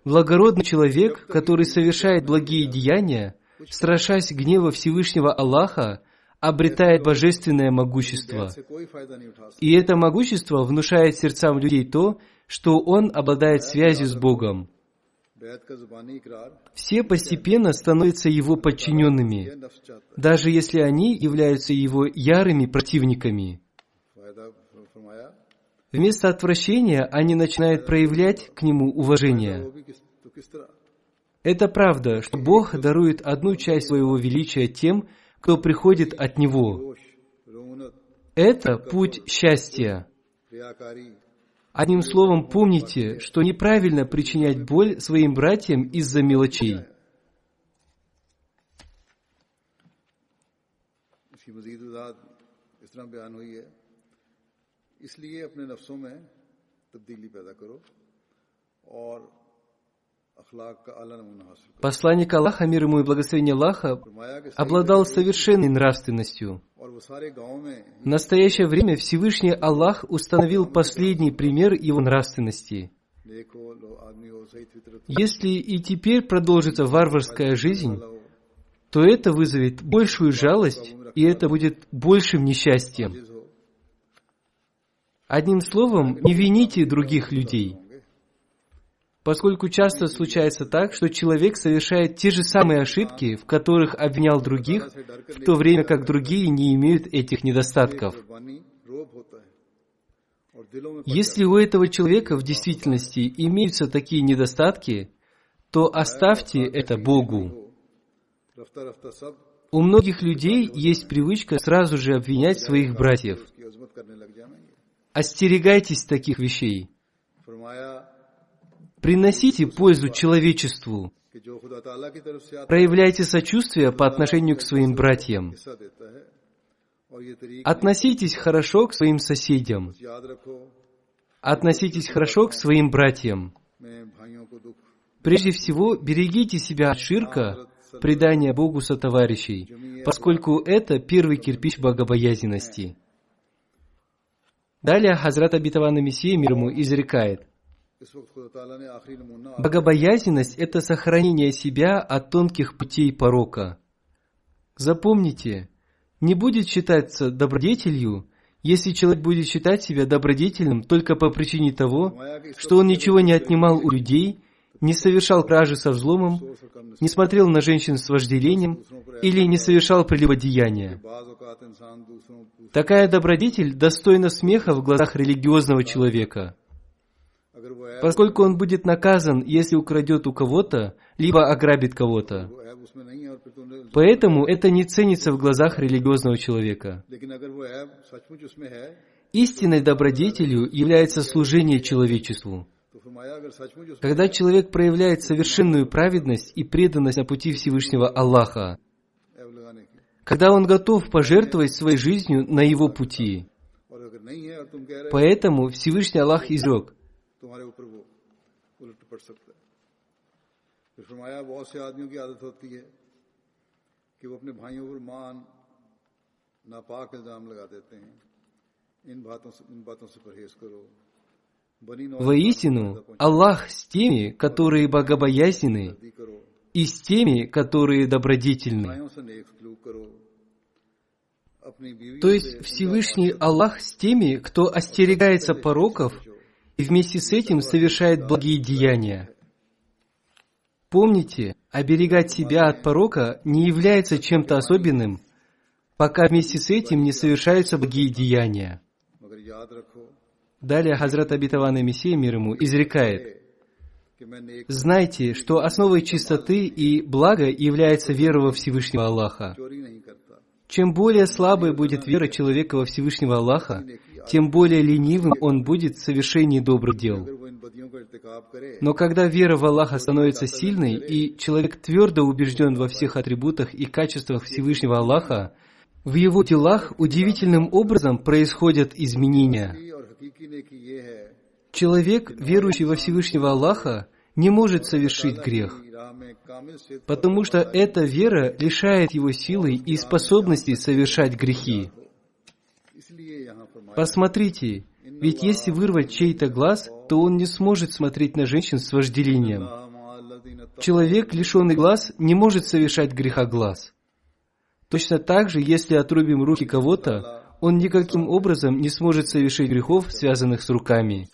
Благородный человек, который совершает благие деяния, страшась гнева Всевышнего Аллаха, обретает божественное могущество. И это могущество внушает сердцам людей то, что он обладает связью с Богом. все постепенно становятся его подчиненными, даже если они являются его ярыми противниками. Вместо отвращения они начинают проявлять к нему уважение. Это правда, что Бог дарует одну часть своего величия тем, кто приходит от Него. Это путь счастья. Одним словом, помните, что неправильно причинять боль своим братьям из-за мелочей. Посланник Аллаха, мир ему и благословение Аллаха, обладал совершенной нравственностью. В настоящее время Всевышний Аллах установил последний пример его нравственности. Если и теперь продолжится варварская жизнь, то это вызовет большую жалость, и это будет большим несчастьем. Одним словом, не вините других людей, поскольку часто случается так, что человек совершает те же самые ошибки, в которых обвинял других, в то время как другие не имеют этих недостатков. Если у этого человека в действительности имеются такие недостатки, то оставьте это Богу. У многих людей есть привычка сразу же обвинять своих братьев. Остерегайтесь таких вещей. Приносите пользу человечеству. Проявляйте сочувствие по отношению к своим братьям. Относитесь хорошо к своим соседям. Относитесь хорошо к своим братьям. Прежде всего, берегите себя от ширка, предания Богу сотоварищей, поскольку это первый кирпич богобоязненности. Далее Хазрат Обетованный Мессия, мир ему, изрекает: богобоязненность – это сохранение себя от тонких путей порока. Запомните, не будет считаться добродетелью, если человек будет считать себя добродетельным только по причине того, что он ничего не отнимал у людей, не совершал кражи со взломом, не смотрел на женщин с вожделением или не совершал прелюбодеяния. Такая добродетель достойна смеха в глазах религиозного человека, поскольку он будет наказан, если украдет у кого-то, либо ограбит кого-то. Поэтому это не ценится в глазах религиозного человека. Истинной добродетелью является служение человечеству. Когда человек проявляет совершенную праведность и преданность на пути Всевышнего Аллаха, когда он готов пожертвовать своей жизнью на его пути. Поэтому Всевышний Аллах изрек: воистину, Аллах с теми, которые богобоязненны, и с теми, которые добродетельны. То есть Всевышний Аллах с теми, кто остерегается пороков и вместе с этим совершает благие деяния. Помните, оберегать себя от порока не является чем-то особенным, пока вместе с этим не совершаются благие деяния. Далее Хазрат Обетованный Мессия, мир ему, изрекает: знайте, что основой чистоты и блага является вера во Всевышнего Аллаха. Чем более слабой будет вера человека во Всевышнего Аллаха, тем более ленивым он будет в совершении добрых дел. Но когда вера в Аллаха становится сильной, и человек твердо убежден во всех атрибутах и качествах Всевышнего Аллаха, в его делах удивительным образом происходят изменения. Человек, верующий во Всевышнего Аллаха, не может совершить грех, потому что эта вера лишает его силы и способности совершать грехи. Посмотрите, ведь если вырвать чей-то глаз, то он не сможет смотреть на женщин с вожделением. Человек, лишенный глаз, не может совершать греха глаз. Точно так же, если отрубим руки кого-то, он никаким образом не сможет совершить грехов, связанных с руками.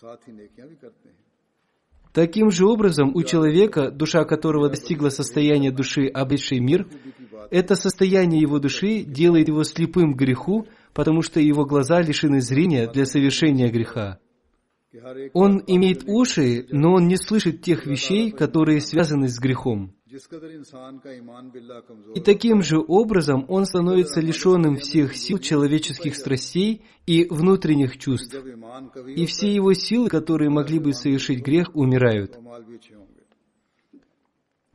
Таким же образом, у человека, душа которого достигла состояния души, обретшей мир, это состояние его души делает его слепым к греху, потому что его глаза лишены зрения для совершения греха. Он имеет уши, но он не слышит тех вещей, которые связаны с грехом. И таким же образом он становится лишенным всех сил человеческих страстей и внутренних чувств. И все его силы, которые могли бы совершить грех, умирают.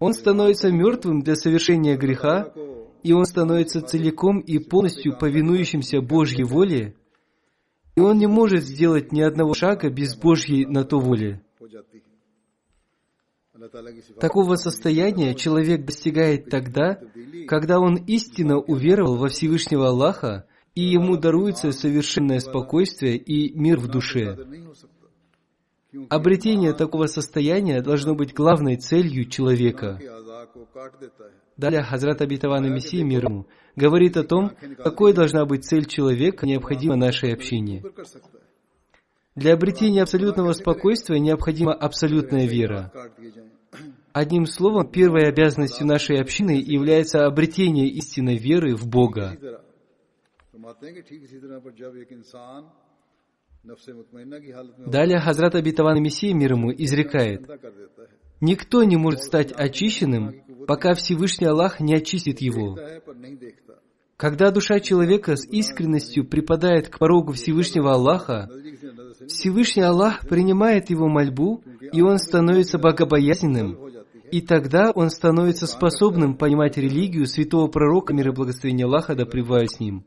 Он становится мертвым для совершения греха, и он становится целиком и полностью повинующимся Божьей воле, и он не может сделать ни одного шага без Божьей на то воли. Такого состояния человек достигает тогда, когда он истинно уверовал во Всевышнего Аллаха, и ему даруется совершенное спокойствие и мир в душе. Обретение такого состояния должно быть главной целью человека. Далее Хазрат Обетованный Мессия, мир ему, говорит о том, какой должна быть цель человека, необходимо наше общение. Для обретения абсолютного спокойствия необходима абсолютная вера. Одним словом, первой обязанностью нашей общины является обретение истинной веры в Бога. Далее Хазрат Обетованный Мессия, мир ему, изрекает: «Никто не может стать очищенным, пока Всевышний Аллах не очистит его». Когда душа человека с искренностью припадает к порогу Всевышнего Аллаха, Всевышний Аллах принимает его мольбу, и он становится богобоязненным, и тогда он становится способным понимать религию святого пророка, мир и благословение Аллаха, да пребывает с ним.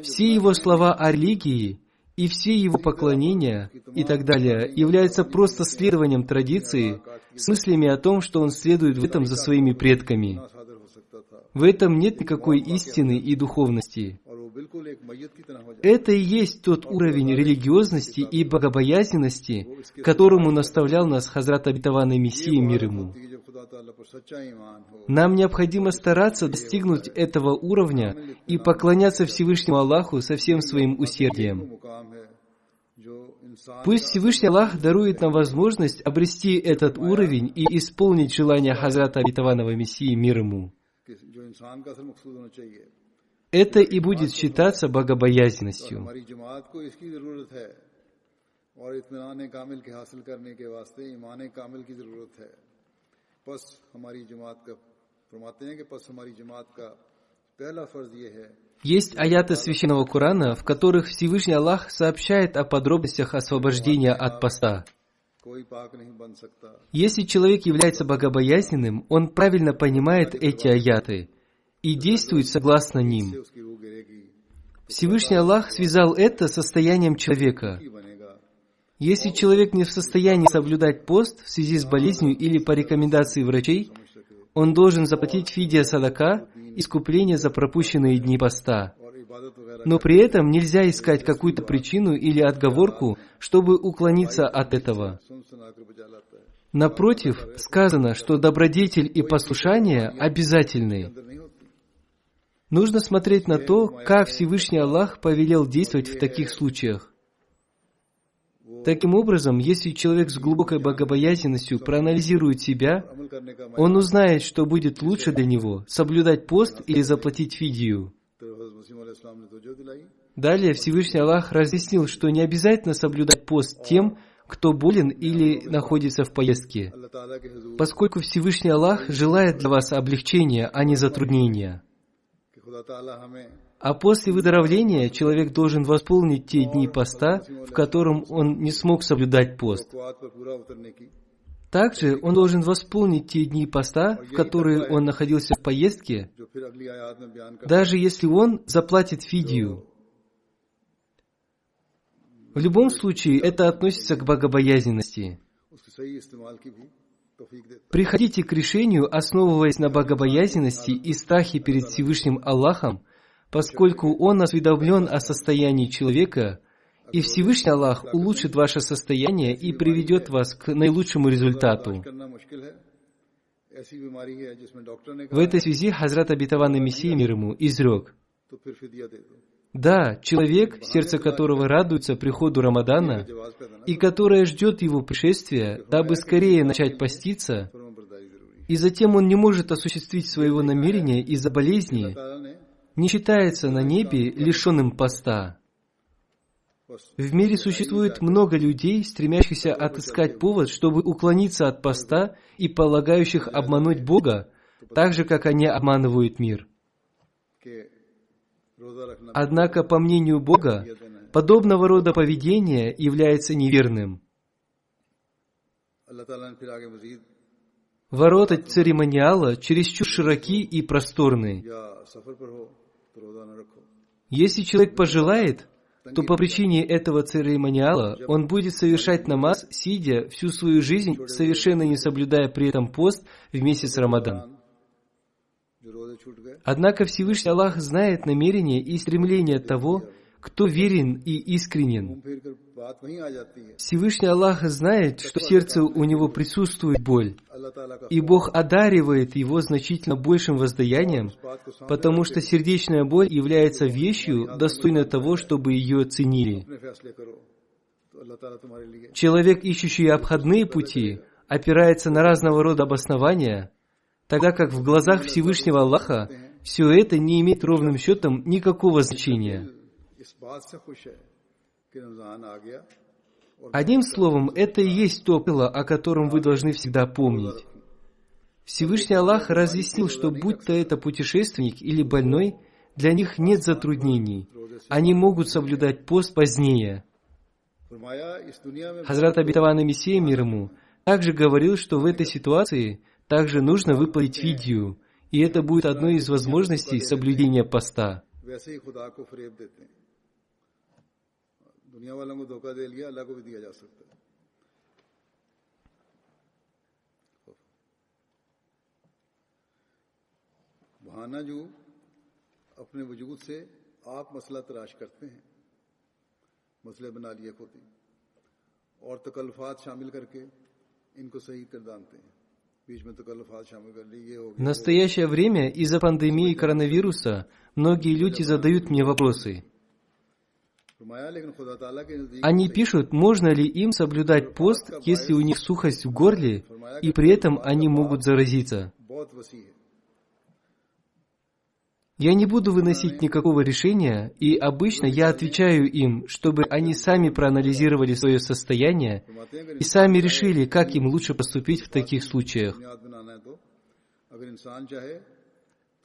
Все его слова о религии и все его поклонения и так далее являются просто следованием традиции с мыслями о том, что он следует в этом за своими предками. В этом нет никакой истины и духовности. Это и есть тот уровень религиозности и богобоязненности, к которому наставлял нас Хазрат Обетованный Мессия, мир ему. Нам необходимо стараться достигнуть этого уровня и поклоняться Всевышнему Аллаху со всем своим усердием. Пусть Всевышний Аллах дарует нам возможность обрести этот уровень и исполнить желание Хазрата Обетованного Мессии, мир ему. Это и будет считаться богобоязненностью. Есть аяты Священного Корана, в которых Всевышний Аллах сообщает о подробностях освобождения от поста. Если человек является богобоязненным, он правильно понимает эти аяты и действует согласно ним. Всевышний Аллах связал это с состоянием человека. Если человек не в состоянии соблюдать пост в связи с болезнью или по рекомендации врачей, он должен заплатить фидия садака, искупление за пропущенные дни поста. Но при этом нельзя искать какую-то причину или отговорку, чтобы уклониться от этого. Напротив, сказано, что добродетель и послушание обязательны. Нужно смотреть на то, как Всевышний Аллах повелел действовать в таких случаях. Таким образом, если человек с глубокой богобоязненностью проанализирует себя, он узнает, что будет лучше для него — соблюдать пост или заплатить фидию. Далее Всевышний Аллах разъяснил, что не обязательно соблюдать пост тем, кто болен или находится в поездке, поскольку Всевышний Аллах желает для вас облегчения, а не затруднения. А после выздоровления человек должен восполнить те дни поста, в котором он не смог соблюдать пост. Также он должен восполнить те дни поста, в которые он находился в поездке, даже если он заплатит фидию. В любом случае, это относится к богобоязненности. Приходите к решению, основываясь на богобоязненности и страхе перед Всевышним Аллахом, поскольку Он осведомлен о состоянии человека, и Всевышний Аллах улучшит ваше состояние и приведет вас к наилучшему результату. В этой связи Хазрат Обетованный Мессия, мир ему, изрек: Да, человек, сердце которого радуется приходу Рамадана, и которое ждет его пришествия, дабы скорее начать поститься, и затем он не может осуществить своего намерения из-за болезни, не считается на небе лишенным поста. В мире существует много людей, стремящихся отыскать повод, чтобы уклониться от поста и полагающих обмануть Бога, так же, как они обманывают мир. Однако, по мнению Бога, подобного рода поведение является неверным. Ворота церемониала чересчур широки и просторны. Если человек пожелает, то по причине этого церемониала он будет совершать намаз, сидя всю свою жизнь, совершенно не соблюдая при этом пост в месяц Рамадан. Однако Всевышний Аллах знает намерение и стремление того, кто верен и искренен. Всевышний Аллах знает, что в сердце у него присутствует боль, и Бог одаривает его значительно большим воздаянием, потому что сердечная боль является вещью, достойной того, чтобы ее ценили. Человек, ищущий обходные пути, опирается на разного рода обоснования, тогда как в глазах Всевышнего Аллаха все это не имеет ровным счетом никакого значения. Одним словом, это и есть то правило, о котором вы должны всегда помнить. Всевышний Аллах разъяснил, что будь то это путешественник или больной, для них нет затруднений. Они могут соблюдать пост позднее. Хазрат обетованный Мессия мир ему также говорил, что в этой ситуации также нужно выплатить фидью, и это будет одной из возможностей соблюдения поста. बहानाजू अपने वजूद से आप मसला तलाश करते हैं, मसले बना लिए खुद ही और तकल्लुफात शामिल करके इनको सही कर डालते हैं. बीच में तकल्लुफात शामिल कर लिए ये हो गया. В настоящее время из-за пандемии коронавируса многие люди задают мне вопросы. Они пишут, можно ли им соблюдать пост, если у них сухость в горле, и при этом они могут заразиться. Я не буду выносить никакого решения, и обычно я отвечаю им, чтобы они сами проанализировали свое состояние и сами решили, как им лучше поступить в таких случаях.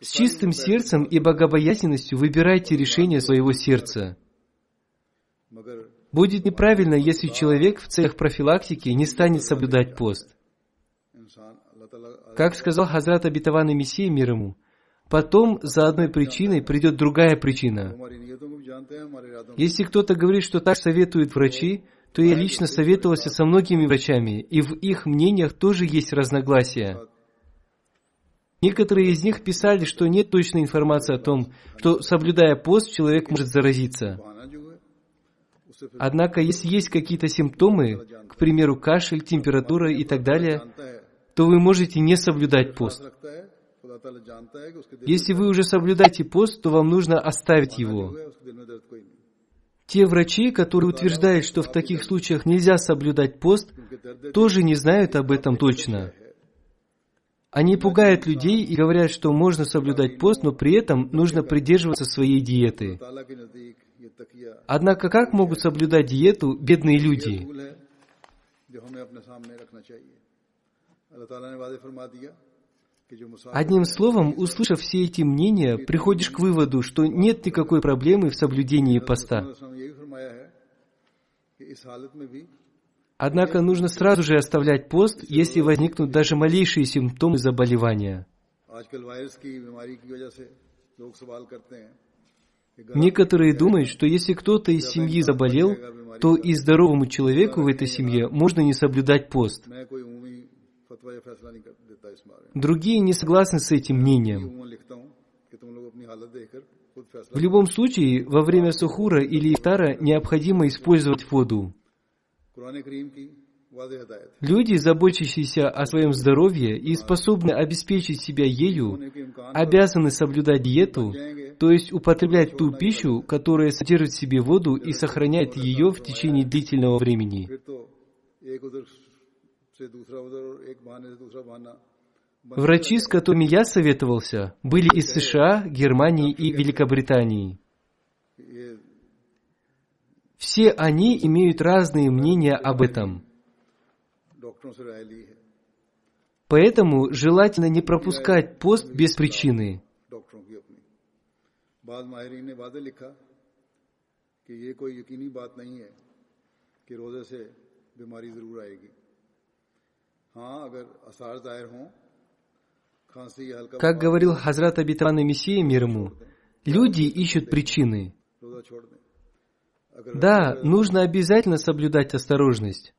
С чистым сердцем и богобоязненностью выбирайте решение своего сердца. Будет неправильно, если человек в целях профилактики не станет соблюдать пост. Как сказал Хазрат обетованный Мессия мир ему, потом за одной причиной придет другая причина. Если кто-то говорит, что так советуют врачи, то я лично советовался со многими врачами, и в их мнениях тоже есть разногласия. Некоторые из них писали, что нет точной информации о том, что, соблюдая пост, человек может заразиться. Однако, если есть какие-то симптомы, к примеру, кашель, температура и так далее, то вы можете не соблюдать пост. Если вы уже соблюдаете пост, то вам нужно оставить его. Те врачи, которые утверждают, что в таких случаях нельзя соблюдать пост, тоже не знают об этом точно. Они пугают людей и говорят, что можно соблюдать пост, но при этом нужно придерживаться своей диеты. Однако как могут соблюдать диету бедные люди? Одним словом, услышав все эти мнения, приходишь к выводу, что нет никакой проблемы в соблюдении поста. Однако нужно сразу же оставлять пост, если возникнут даже малейшие симптомы заболевания. Некоторые думают, что если кто-то из семьи заболел, то и здоровому человеку в этой семье можно не соблюдать пост. Другие не согласны с этим мнением. В любом случае, во время сухура или ифтара необходимо использовать воду. वाज़ेह हिदायत है। Люди, заботящиеся о своем здоровье и способны обеспечить себя ею, обязаны соблюдать диету, то есть употреблять ту пищу, которая содержит в себе воду и сохраняет ее в течение длительного времени. फिर तो एक उधर से दूसरा उधर और एक बहाने से दूसरा बहाना Врачи, с которыми я советовался, были из США, Германии и Великобритании. ये Все они имеют разные мнения об этом. डॉक्टरों से राय ली है, Поэтому желательно не пропускать пост без причины. डॉक्टरों की अपनी। बाद माहिरीन ने वादे लिखा कि ये कोई यकीनी बात नहीं है कि रोजे से बीमारी जरूर आएगी। हाँ, अगर आसार जाहिर हों, खांसी या हल्का Как говорил Хазрат Обетованный Мессия мир ему, люди ищут причины. रोजा छोड़ दें। अगर Да, нужно обязательно соблюдать осторожность.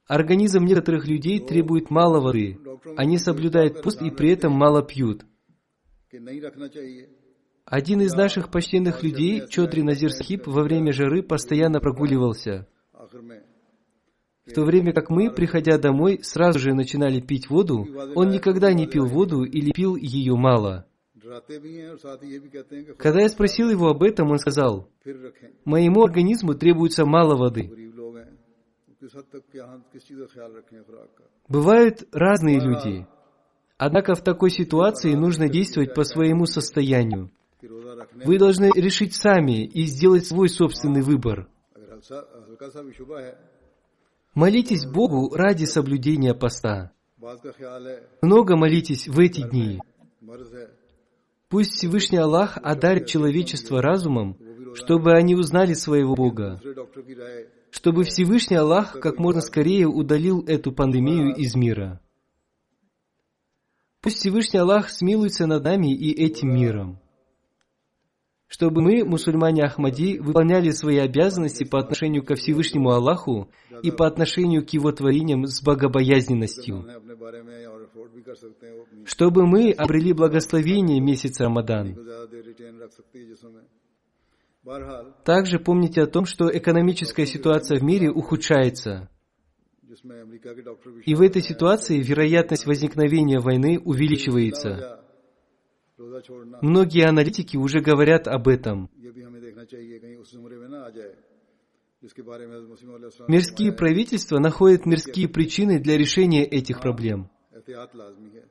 Организм некоторых людей требует мало воды. Они соблюдают пост и при этом мало пьют. कि नहीं रखना चाहिए, Один из наших почтенных людей, Чодри Назир Сахиб, во время жары постоянно прогуливался, आखिर में в то время как мы, приходя домой, сразу же начинали пить воду. Он никогда не пил воду или пил ее мало. डराते भी हैं और साथ ही ये भी कहते हैं कि Когда я спросил его об этом, он сказал: फिर रखें। «Моему организму требуется мало воды». गरीब लोग हैं, किस हद तक यहाँ किस चीज़ का ख्याल रखें खुराक का। Бывают разные люди. Однако в такой ситуации нужно действовать по своему состоянию. कि रोजा रखने Вы должны решить сами и сделать свой собственный выбор. अगर हल्का सा भी शुबा है, Молитесь Богу ради соблюдения поста. बात का ख्याल है Много молитесь в эти дни. मर्ज है, Пусть Всевышний Аллах одарит человечество разумом, чтобы они узнали своего Бога, दूसरे डॉक्टर की राय чтобы Всевышний Аллах как можно скорее удалил эту пандемию из мира. Пусть Всевышний Аллах смилуется над нами и этим миром, чтобы мы, мусульмане Ахмади, выполняли свои обязанности по отношению ко Всевышнему Аллаху и по отношению к Его творениям с богобоязненностью, है अपने बारे में और अफोर्ड भी कर सकते हैं वो अपनी чтобы мы обрели благословение месяца Рамадан. को ज़्यादा देर रिटेन रख सकती है जिसमें बहरहाल Также помните о том, что экономическая ситуация в мире ухудшается, जिसमें अमेरिका के डॉक्टर भी и в этой ситуации вероятность возникновения войны увеличивается. रोजा छोड़ना Многие аналитики уже говорят об этом. ये भी हमें देखना चाहिए कहीं उस जुमरे में ना आ जाए जिसके बारे में हज़रत मसीह मौला Мирские правительства находят мирские причины для решения этих проблем. एहतियात लाजमी है।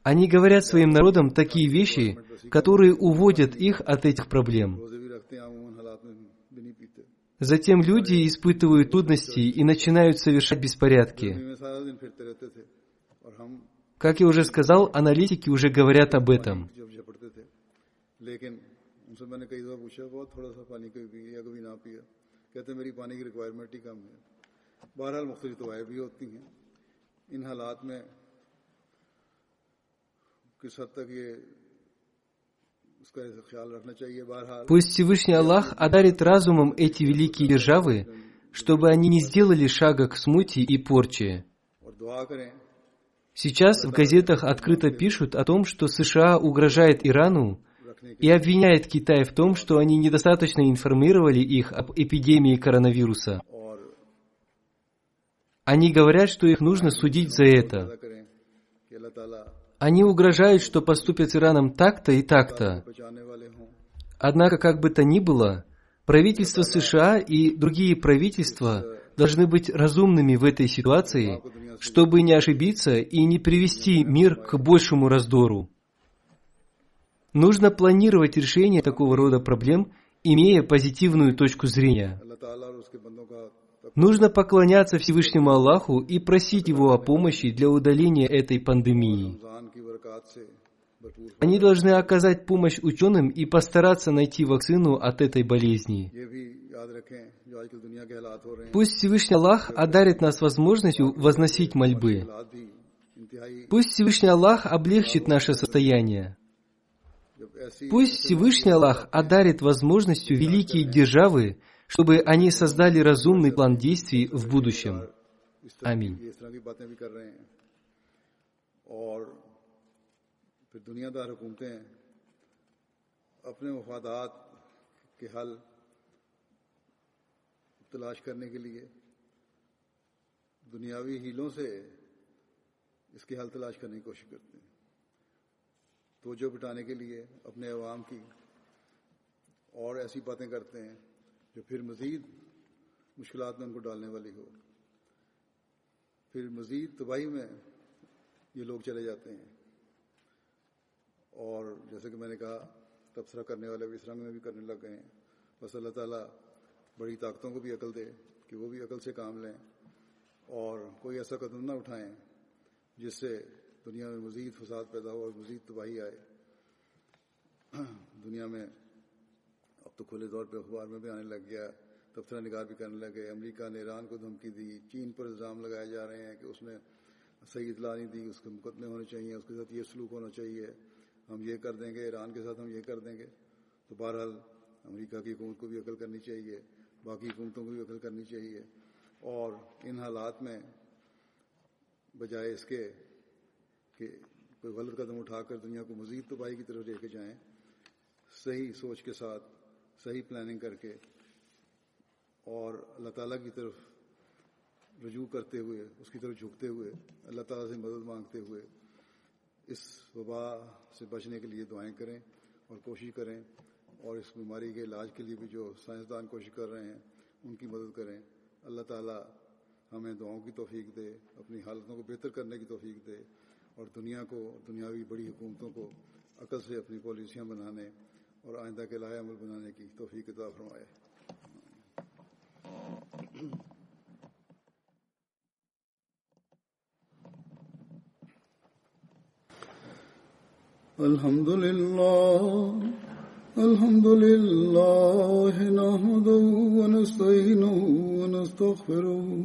Они говорят своим народам такие вещи, которые уводят их от этих проблем. रोजे भी रखते हैं अमूमन हालात में भी नहीं पीते, Затем люди испытывают трудности и начинают совершать беспорядки. में सारा दिन फिरते रहते थे और हम Как я уже сказал, аналитики уже говорят об этом. जब झपटते थे, लेकिन उनसे मैंने कई दफा पूछा बहुत थोड़ा सा पानी कभी पिया या कभी ना पिया, कहते मेरी पानी की रिक्वायरमेंट ही कम है। बहरहाल मुख्तलिफ दवाएं भी होती हैं। इन हालात में किस हद तक ये उसका ख्याल रखना चाहिए। बहरहाल Пусть Всевышний Аллах одарит разумом эти великие державы, чтобы они не сделали шага к смуте и порче. और दुआ करें Сейчас в газетах открыто пишут о том, что США угрожает Ирану и обвиняет Китай в том, что они недостаточно информировали их об эпидемии коронавируса. और Они говорят, что их нужно судить за это. अदा करें कि अल्लाह ताला Они угрожают, что поступят с Ираном так-то и так-то. बचाने वाले हों। Однако, как бы то ни было, правительство США и другие правительства должны быть разумными в этой ситуации, чтобы не ошибиться и не привести мир к большему раздору. Нужно планировать решение такого рода проблем, имея позитивную точку зрения. अल्लाह ताला और उसके बंदों का Нужно поклоняться Всевышнему Аллаху и просить Его о помощи для удаления этой пандемии. रमजान की बरकत से भरपूर Они должны оказать помощь ученым и постараться найти вакцину от этой болезни. ये भी याद रखें जो आजकल दुनिया के हालात हो रहे हैं। Пусть Всевышний Аллах одарит нас возможностью возносить мольбы. हालात भी इंतहाई Пусть Всевышний Аллах облегчит наше состояние. जब ऐसी Пусть Всевышний Аллах одарит возможностью великие державы, чтобы они создали разумный план действий в будущем. Аминь. इस तरह की बातें भी कर रहे हैं और फिर दुनियादार हुकूमतें अपने मफादात के हल तलाश करने के लिए दुनियावी हीलों से इसकी हल तलाश करने की कोशिश करते हैं, तवज्जो बिठाने के लिए अपने अवाम की, और ऐसी बातें करते हैं जो फिर मज़ीद मुश्किलात में उनको डालने वाली हो, फिर मज़ीद तबाही में ये लोग चले जाते हैं। और जैसे कि मैंने कहा, तबसरा करने वाले भी इस रंग में भी करने लग गए हैं। बस अल्लाह ताला बड़ी ताकतों को भी अकल दे कि वो भी अकल से काम लें और कोई ऐसा कदम ना उठाएं जिससे दुनिया में मज़ीद फसाद पैदा हो और मज़ीद तबाही आए। दुनिया में अब तो खुले तौर पर अखबार में भी आने लग गया, तबसरा निगार भी करने लगे। अमेरिका ने ईरान को धमकी दी, चीन पर इल्ज़ाम लगाए जा रहे हैं कि उसने सही इतला नहीं दी, उसके मुकदमे होने चाहिए, उसके साथ ये सलूक होना चाहिए, हम ये कर देंगे, ईरान के साथ हम ये कर देंगे। तो बहरहाल अमेरिका की हुकूमत को भी अकल करनी चाहिए, बाकी हुकूमतों को भी अकल करनी चाहिए, और इन हालात में बजाय इसके कि कोई गलत कदम उठाकर दुनिया को मज़ीद तबाही की तरफ लेके जाएं, सही सोच के साथ, सही प्लानिंग करके और अल्लाह ताला की तरफ रुजू करते हुए, उसकी तरफ झुकते हुए, अल्लाह ताला से मदद मांगते हुए इस वबा से बचने के लिए दुआएं करें और कोशिश करें, और इस बीमारी के इलाज के लिए भी जो साइंसदान कोशिश कर रहे हैं उनकी मदद करें। अल्लाह ताला हमें दुआओं की तौफीक दे, अपनी हालतों को बेहतर करने की तौफीक दे, और दुनिया को, दुनियावी बड़ी हुकूमतों को अकल से अपनी पॉलिसियाँ बनाने और आइंदा के लाए अमल बनाने की तौफीक अता फरमाए। अल्हम्दुलिल्लाह नहमदुहु व नस्तईनुहु व नस्तगफिरुहु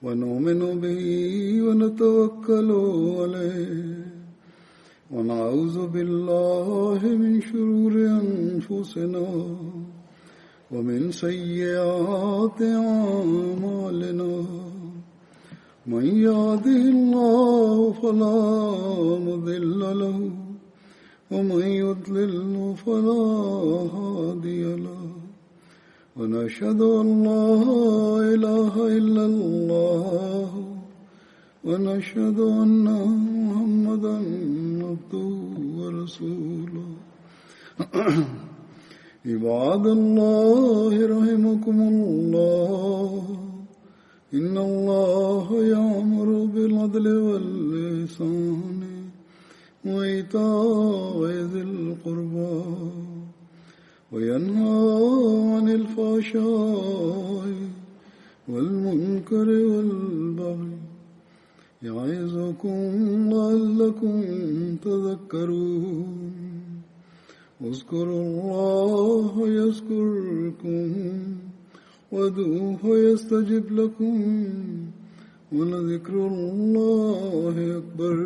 व नु'मिनु बिही व नतवक्कलु अलैहि व नऊज़ु बिल्लाहि मिन शुरूरि अनफुसिना व मिन सय्यिआति अअमालिना मन यहदिहिल्लाहु फला मुदिल्ल लहु वमन युद्लिल फला हादिय लहु वनशहदु अन ला इलाहा इल्लल्लाह वनशहदु अन्ना मुहम्मदन अब्दुहु व रसूलुहु। इबादल्लाहि रहिमकुमुल्लाह इन्नल्लाहा यअमुरु बिल अदलि वल इहसानि व ईताइ ज़िल क़ुर्बा व यन्हा अनिल फ़हशाइ वल मुनकरि वल बग़ि य'iज़ुकुम लअल्लकुम तज़क्करून। उज़्कुरुल्लाह यज़्कुरकुम वदूहु यस्तजिब लकुम वलज़िक्रुल्लाहि अकबर।